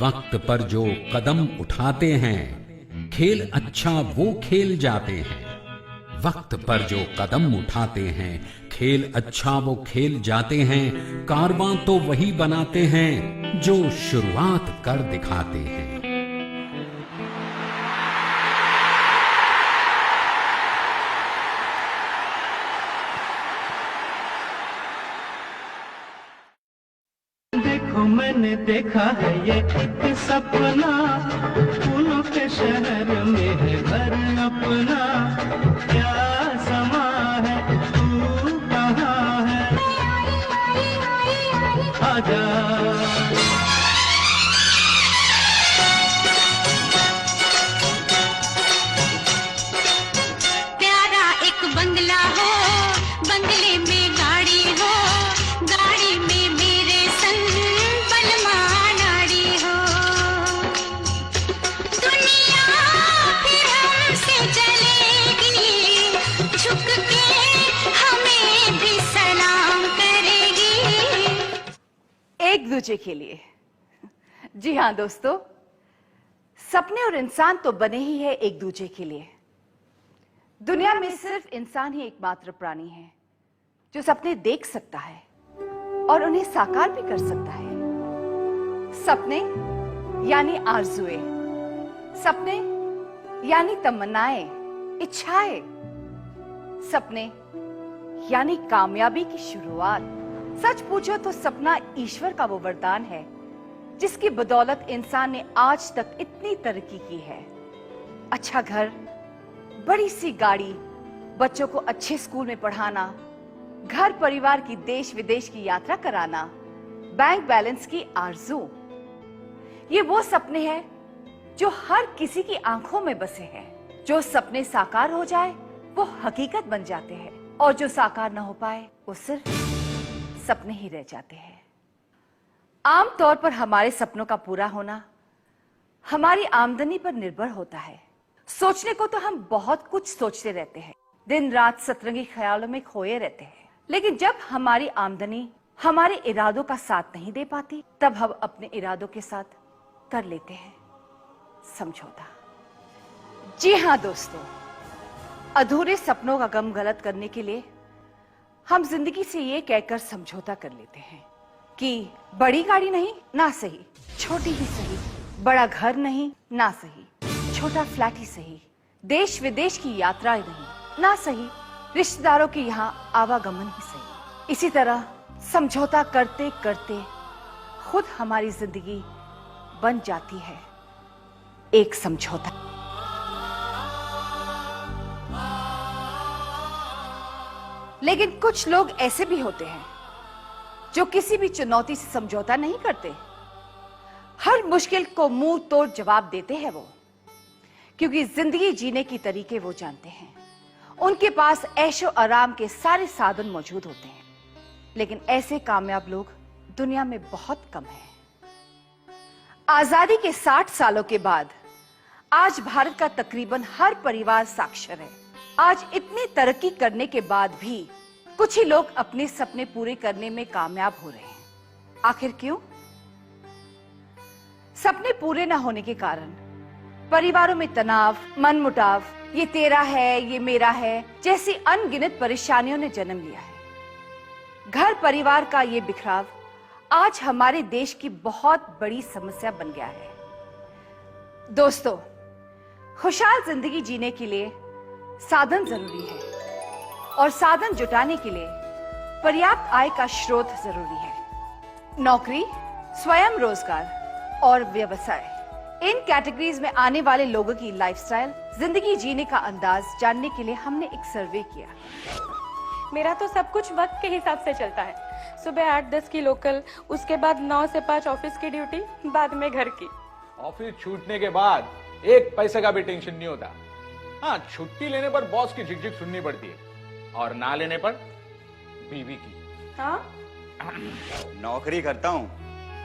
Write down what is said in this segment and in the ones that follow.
वक्त पर जो कदम उठाते हैं, खेल अच्छा वो खेल जाते हैं। वक्त पर जो कदम उठाते हैं, खेल अच्छा वो खेल जाते हैं। कारवां तो वही बनाते हैं जो शुरुआत कर दिखाते हैं। देखो मैंने देखा है ये एक सपना, फूलों के शहर में है घर अपना। क्या समा है, तू कहाँ है, आजा। प्यारा एक बंगला हो, बंगले में गाड़ी हो, गाड़ी में मेरे संग बलमा नाड़ी हो। दुनिया फिर हमसे चलेगी, झुक के हमें भी सलाम करेगी। एक दूजे के लिए। जी हाँ दोस्तों, सपने और इंसान तो बने ही है एक दूजे के लिए। दुनिया में सिर्फ इंसान ही एकमात्र प्राणी है जो सपने देख सकता है और उन्हें साकार भी कर सकता है। सपने यानी आरज़ुएं, सपने यानी तमन्नाएं, इच्छाएं, सपने यानी कामयाबी की शुरुआत। सच पूछो तो सपना ईश्वर का वो वरदान है जिसकी बदौलत इंसान ने आज तक इतनी तरक्की की है। अच्छा घर, बड़ी सी गाड़ी, बच्चों को अच्छे स्कूल में पढ़ाना, घर परिवार की देश विदेश की यात्रा कराना, बैंक बैलेंस की आरज़ू, ये वो सपने हैं जो हर किसी की आंखों में बसे हैं। जो सपने साकार हो जाए वो हकीकत बन जाते हैं और जो साकार न हो पाए वो सिर्फ सपने ही रह जाते हैं। आमतौर पर हमारे सपनों का पूरा होना हमारी आमदनी पर निर्भर होता है। सोचने को तो हम बहुत कुछ सोचते रहते हैं, दिन रात सतरंगी ख्यालों में खोए रहते हैं, लेकिन जब हमारी आमदनी हमारे इरादों का साथ नहीं दे पाती, तब हम अपने इरादों के साथ कर लेते हैं समझौता। जी हाँ दोस्तों, अधूरे सपनों का गम गलत करने के लिए हम जिंदगी से ये कहकर समझौता कर लेते हैं कि बड़ी गाड़ी नहीं ना सही, छोटी ही सही, बड़ा घर नहीं ना सही, छोटा फ्लैट ही सही, देश विदेश की यात्रा नहीं ना सही, रिश्तेदारों के यहाँ आवागमन ही सही। इसी तरह समझौता करते करते खुद हमारी जिंदगी बन जाती है एक समझौता। लेकिन कुछ लोग ऐसे भी होते हैं जो किसी भी चुनौती से समझौता नहीं करते। हर मुश्किल को मुंह तोड़ जवाब देते हैं वो, क्योंकि जिंदगी जीने की तरीके वो जानते हैं। उनके पास ऐशो आराम के सारे साधन मौजूद होते हैं, लेकिन ऐसे कामयाब लोग दुनिया में बहुत कम हैं। आजादी के 60 सालों के बाद आज भारत का तकरीबन हर परिवार साक्षर है। आज इतनी तरक्की करने के बाद भी कुछ ही लोग अपने सपने पूरे करने में कामयाब हो रहे हैं। आखिर क्यों? सपने पूरे न होने के कारण परिवारों में तनाव, मनमुटाव, ये तेरा है, ये मेरा है जैसी अनगिनत परेशानियों ने जन्म लिया है। घर परिवार का ये बिखराव आज हमारे देश की बहुत बड़ी समस्या बन गया है। दोस्तों, खुशहाल जिंदगी जीने के लिए साधन जरूरी है और साधन जुटाने के लिए पर्याप्त आय का स्रोत जरूरी है। नौकरी, स्वयं रोजगार और व्यवसाय, इन कैटेगरीज में आने वाले लोगों की लाइफस्टाइल, जिंदगी जीने का अंदाज जानने के लिए हमने एक सर्वे किया। मेरा तो सब कुछ वक्त के हिसाब से चलता है। सुबह 8-10 की लोकल, उसके बाद 9 से 5 ऑफिस की ड्यूटी, बाद में घर की। ऑफिस छूटने के बाद एक पैसे का भी टेंशन नहीं होता। हाँ, छुट्टी लेने पर बॉस की झिकझिक सुननी पड़ती है और ना लेने पर बीवी की। हाँ? नौकरी करता हूँ,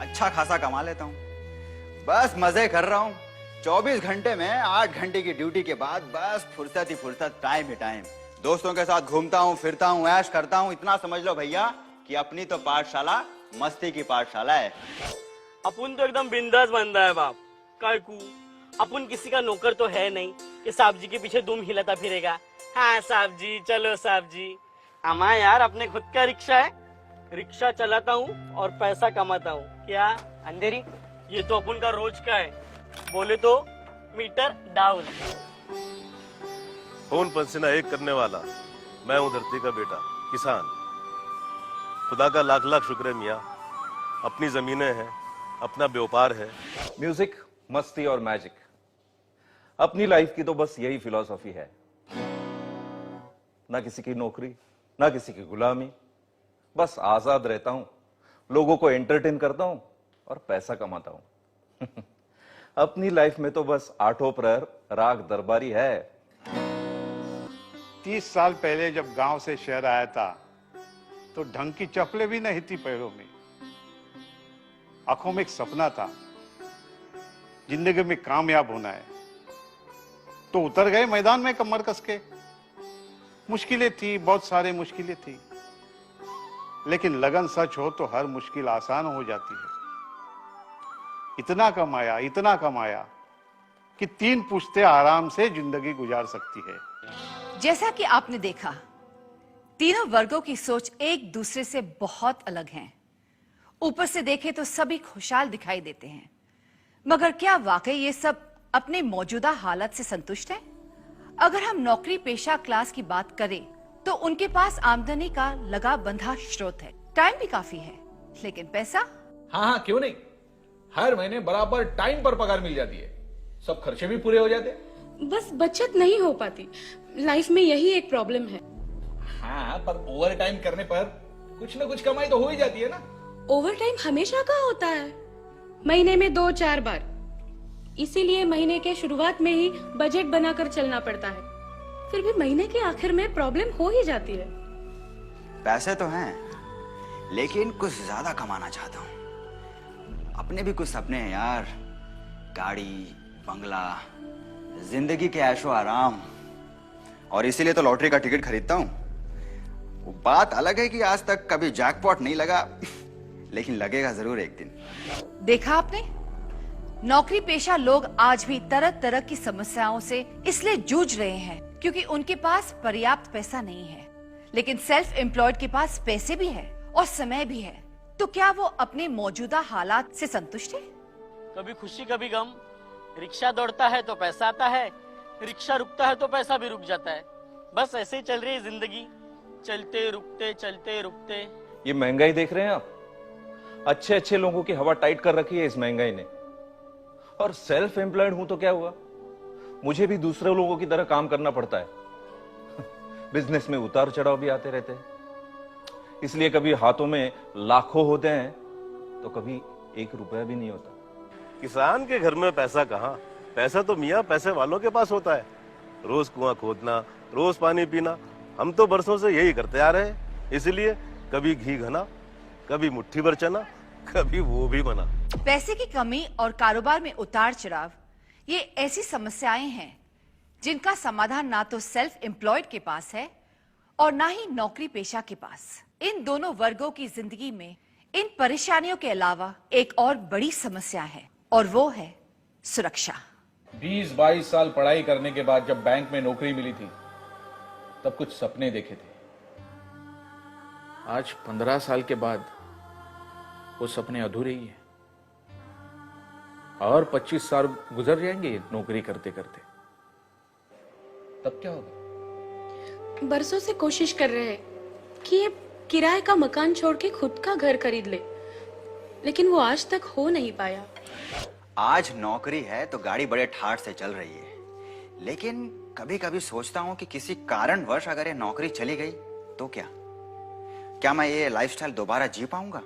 अच्छा खासा कमा लेता हूँ, बस मजे कर रहा हूँ। 24 घंटे में 8 घंटे की ड्यूटी के बाद बस फुर्सत ही फुर्सत, टाइम ही टाइम। दोस्तों के साथ घूमता हूँ, फिरता हूँ, ऐश करता हूँ। इतना समझ लो भैया कि अपनी तो पाठशाला मस्ती की पाठशाला है। अपन तो एकदम बिंदास बंदा है बाप। काकू अपन किसी का नौकर तो है नहीं कि साहब जी के पीछे दुम हिलाता फिरेगा। हाँ साहब जी, चलो साहब जी। हमारा यार अपने खुद का रिक्शा है, रिक्शा चलाता हूँ और पैसा कमाता हूँ। क्या अंधेरी? ये तो अपन का रोज का है, बोले तो मीटर डाउन। खून पसीना एक करने वाला मैं हूँ, धरती का बेटा किसान। खुदा का लाख लाख शुक्र है मियाँ, अपनी जमीनें हैं, अपना व्यापार है। म्यूजिक, मस्ती और मैजिक, अपनी लाइफ की तो बस यही फिलॉसफी है। ना किसी की नौकरी, ना किसी की गुलामी, बस आजाद रहता हूं, लोगों को एंटरटेन करता हूं और पैसा कमाता हूं। अपनी लाइफ में तो बस आठों प्रहर राग दरबारी है। 30 साल पहले जब गांव से शहर आया था तो ढंग की चप्पलें भी नहीं थी पैरों में। आंखों में एक सपना था, जिंदगी में कामयाब होना है। तो उतर गए मैदान में कमर कस के। मुश्किलें थी, बहुत सारे मुश्किलें थी, लेकिन लगन सच हो तो हर मुश्किल आसान हो जाती है। इतना कमाया कि 3 पुश्तें आराम से जिंदगी गुजार सकती है। जैसा कि आपने देखा, तीनों वर्गों की सोच एक दूसरे से बहुत अलग है। ऊपर से देखें तो सभी खुशहाल दिखाई देते हैं, मगर क्या वाकई ये सब अपने मौजूदा हालत से संतुष्ट हैं? अगर हम नौकरी पेशा क्लास की बात करें तो उनके पास आमदनी का लगा बंधा स्रोत है, टाइम भी काफी है, लेकिन पैसा? हाँ, क्यों नहीं। हर महीने बराबर टाइम पर पगार मिल जाती है, सब खर्चे भी पूरे हो जाते हैं। बस बचत नहीं हो पाती, लाइफ में यही एक प्रॉब्लम है। हाँ, पर ओवर टाइम करने पर कुछ न कुछ कमाई तो हो ही जाती है ना। ओवर टाइम हमेशा का होता है, महीने में 2-4 बार। इसीलिए महीने के शुरुआत में ही बजट बनाकर चलना पड़ता है, फिर भी महीने के आखिर में प्रॉब्लम हो ही जाती है। पैसे तो हैं, लेकिन कुछ ज्यादा कमाना चाहता हूँ। अपने भी कुछ सपने हैं यार, गाड़ी, बंगला, जिंदगी के ऐशो आराम। और इसीलिए तो लॉटरी का टिकट खरीदता हूँ। वो बात अलग है कि आज तक कभी जैकपॉट नहीं लगा, लेकिन लगेगा जरूर एक दिन। देखा आपने, नौकरी पेशा लोग आज भी तरह तरह की समस्याओं से इसलिए जूझ रहे हैं क्योंकि उनके पास पर्याप्त पैसा नहीं है। लेकिन सेल्फ एम्प्लॉयड के पास पैसे भी है और समय भी है, तो क्या वो अपने मौजूदा हालात से संतुष्ट है? कभी खुशी कभी गम। रिक्शा दौड़ता है तो पैसा आता है, रिक्शा रुकता है तो पैसा भी रुक जाता है। बस ऐसे ही चल रही है जिंदगी, चलते रुकते। ये महंगाई देख रहे हैं आप, अच्छे अच्छे लोगों की हवा टाइट कर रखी है इस महंगाई ने। और सेल्फ एम्प्लॉयड हूं तो क्या हुआ, मुझे भी दूसरे लोगों की तरह काम करना पड़ता है। बिजनेस में उतार चढ़ाव भी आते रहते हैं, इसलिए कभी हाथों में लाखों होते हैं तो कभी 1 रुपया भी नहीं होता। किसान के घर में पैसा कहाँ, पैसा तो मियाँ पैसे वालों के पास होता है। रोज कुआं खोदना, रोज पानी पीना, हम तो बरसों से यही करते आ रहे हैं। इसलिए कभी घी घना, कभी मुट्ठी भर चना, कभी वो भी बना। पैसे की कमी और कारोबार में उतार चढ़ाव, ये ऐसी समस्याएं हैं जिनका समाधान ना तो सेल्फ एम्प्लॉयड के पास है और ना ही नौकरी पेशा के पास। इन दोनों वर्गों की जिंदगी में इन परेशानियों के अलावा एक और बड़ी समस्या है, और वो है सुरक्षा। 20-22 साल पढ़ाई करने के बाद जब बैंक में नौकरी मिली थी, तब कुछ सपने देखे थे। आज 15 साल के बाद वो सपने अधूरे ही हैं। और 25 साल गुजर जाएंगे नौकरी करते करते, तब क्या होगा? बरसों से कोशिश कर रहे हैं कि ये किराए का मकान छोड़ के खुद का घर खरीद ले, लेकिन वो आज तक हो नहीं पाया। आज नौकरी है तो गाड़ी बड़े ठाठ से चल रही है, लेकिन कभी कभी सोचता हूं कि किसी कारणवश अगर ये नौकरी चली गई तो क्या मैं ये लाइफस्टाइल दोबारा जी पाऊंगा?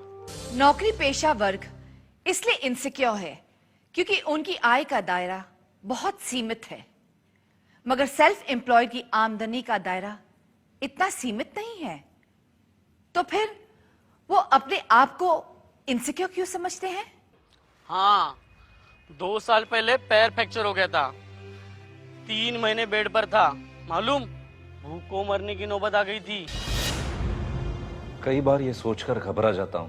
नौकरी पेशा वर्ग इसलिए इनसिक्योर है क्योंकि उनकी आय का दायरा बहुत सीमित है, मगर सेल्फ एम्प्लॉयड की आमदनी का दायरा इतना सीमित नहीं है। तो फिर वो अपने आप को इनसिक्योर क्यों समझते हैं? हाँ, 2 साल पहले पैर फ्रैक्चर हो गया था, 3 महीने बेड पर था। मालूम, भूख को मरने की नौबत आ गई थी। कई बार ये सोचकर घबरा जाता हूं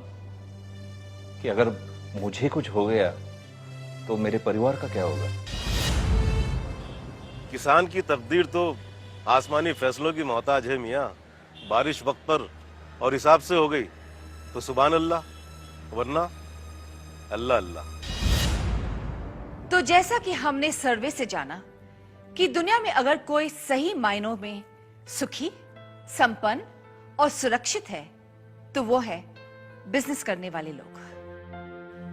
कि अगर मुझे कुछ हो गया तो मेरे परिवार का क्या होगा? किसान की तकदीर तो आसमानी फैसलों की मोहताज है मियाँ। बारिश वक्त पर और हिसाब से हो गई तो सुभान अल्लाह, वरना अल्लाह अल्लाह। तो जैसा कि हमने सर्वे से जाना कि दुनिया में अगर कोई सही मायनों में सुखी, संपन्न और सुरक्षित है तो वो है बिजनेस करने वाले लोग।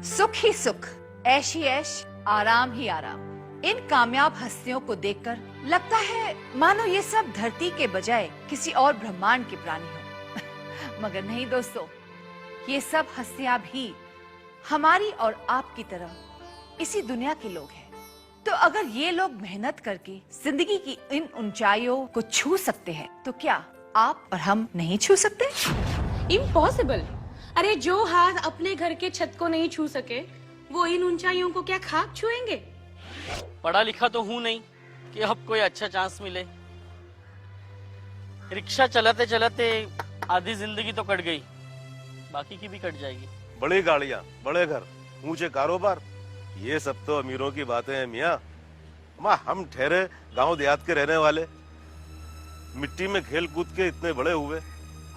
सुख ही सुख, ऐश ही ऐश, आराम ही आराम। इन कामयाब हस्तियों को देखकर लगता है मानो ये सब धरती के बजाय किसी और ब्रह्मांड के प्राणी हो। मगर नहीं दोस्तों, ये सब हस्तियां भी हमारी और आपकी तरह इसी दुनिया के लोग हैं। तो अगर ये लोग मेहनत करके जिंदगी की इन ऊंचाइयों को छू सकते हैं तो क्या आप और हम नहीं छू सकते? इम्पॉसिबल। अरे जो हाथ अपने घर के छत को नहीं छू सके वो इन ऊंचाइयों को क्या खाक छुएंगे? पढ़ा लिखा तो हूं नहीं कि अब कोई अच्छा चांस मिले। रिक्शा चलाते चलाते आधी जिंदगी तो कट गई, बाकी की भी कट जाएगी। बड़ी गाड़ियां, बड़े घर, ऊंचे कारोबार, ये सब तो अमीरों की बातें हैं मियाँ। माँ, हम ठहरे गांव देहात के रहने वाले, मिट्टी में खेल कूद के इतने बड़े हुए,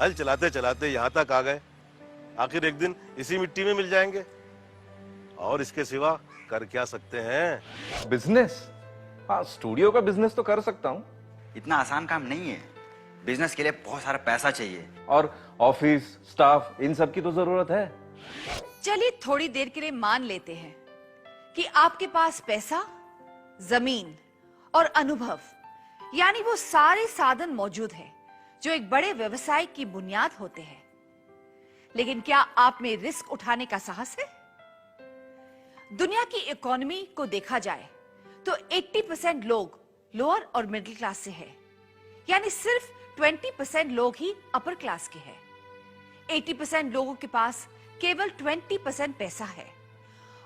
हल चलाते चलाते यहाँ तक आ गए। आखिर एक दिन इसी मिट्टी में मिल जाएंगे, और इसके सिवा कर क्या सकते हैं? बिजनेस? हाँ, स्टूडियो का बिजनेस तो कर सकता हूँ। इतना आसान काम नहीं है। बिजनेस के लिए बहुत सारा पैसा चाहिए, और ऑफिस स्टाफ, इन सब की तो जरूरत है। चलिए थोड़ी देर के लिए मान लेते हैं कि आपके पास पैसा, जमीन और अनुभव, यानी वो सारे साधन मौजूद हैं जो एक बड़े व्यवसाय की बुनियाद होते हैं। लेकिन क्या आप में रिस्क उठाने का साहस है? दुनिया की इकोनॉमी को देखा जाए तो 80% लोग लोअर और मिडिल क्लास से है, यानी सिर्फ 20% लोग ही अपर क्लास के हैं। 80% लोगों के पास केवल 20% पैसा है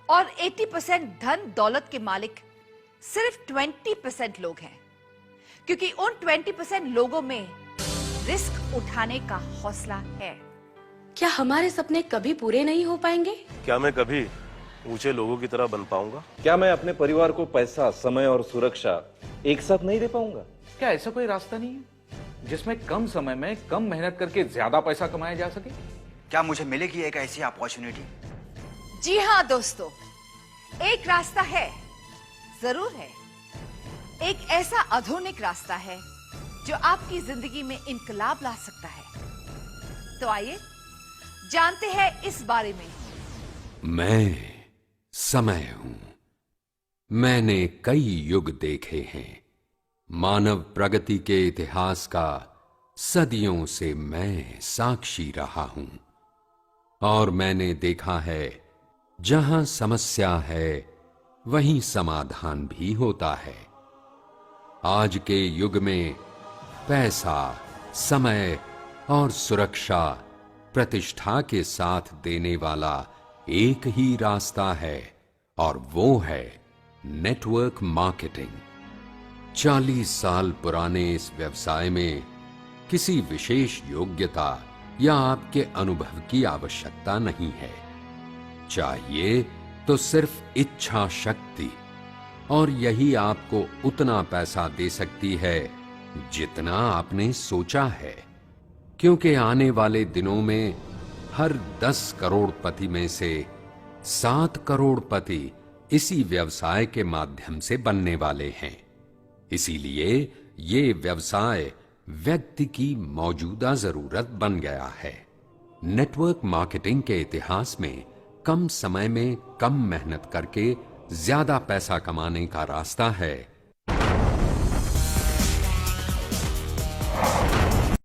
और 80% धन दौलत के मालिक सिर्फ 20% लोग हैं, क्योंकि उन 20% लोगों में रिस्क उठाने का हौसला है। क्या हमारे सपने कभी पूरे नहीं हो पाएंगे? क्या मैं कभी ऊंचे लोगों की तरह बन पाऊंगा? क्या मैं अपने परिवार को पैसा, समय और सुरक्षा एक साथ नहीं दे पाऊंगा? क्या ऐसा कोई रास्ता नहीं है जिसमें कम समय में कम मेहनत करके ज्यादा पैसा कमाया जा सके? क्या मुझे मिलेगी एक ऐसी अपॉर्चुनिटी? जी हाँ दोस्तों, एक रास्ता है, जरूर है। एक ऐसा आधुनिक रास्ता है जो आपकी जिंदगी में इनकलाब ला सकता है। तो आइए जानते हैं इस बारे में। मैं समय हूं। मैंने कई युग देखे हैं। मानव प्रगति के इतिहास का सदियों से मैं साक्षी रहा हूं, और मैंने देखा है जहां समस्या है वहीं समाधान भी होता है। आज के युग में पैसा, समय और सुरक्षा प्रतिष्ठा के साथ देने वाला एक ही रास्ता है, और वो है नेटवर्क मार्केटिंग। 40 साल पुराने इस व्यवसाय में किसी विशेष योग्यता या आपके अनुभव की आवश्यकता नहीं है। चाहिए तो सिर्फ इच्छा शक्ति, और यही आपको उतना पैसा दे सकती है जितना आपने सोचा है। क्योंकि आने वाले दिनों में हर 10 करोड़पति में से 7 करोड़पति इसी व्यवसाय के माध्यम से बनने वाले हैं। इसीलिए ये व्यवसाय व्यक्ति की मौजूदा जरूरत बन गया है। नेटवर्क मार्केटिंग के इतिहास में कम समय में कम मेहनत करके ज्यादा पैसा कमाने का रास्ता है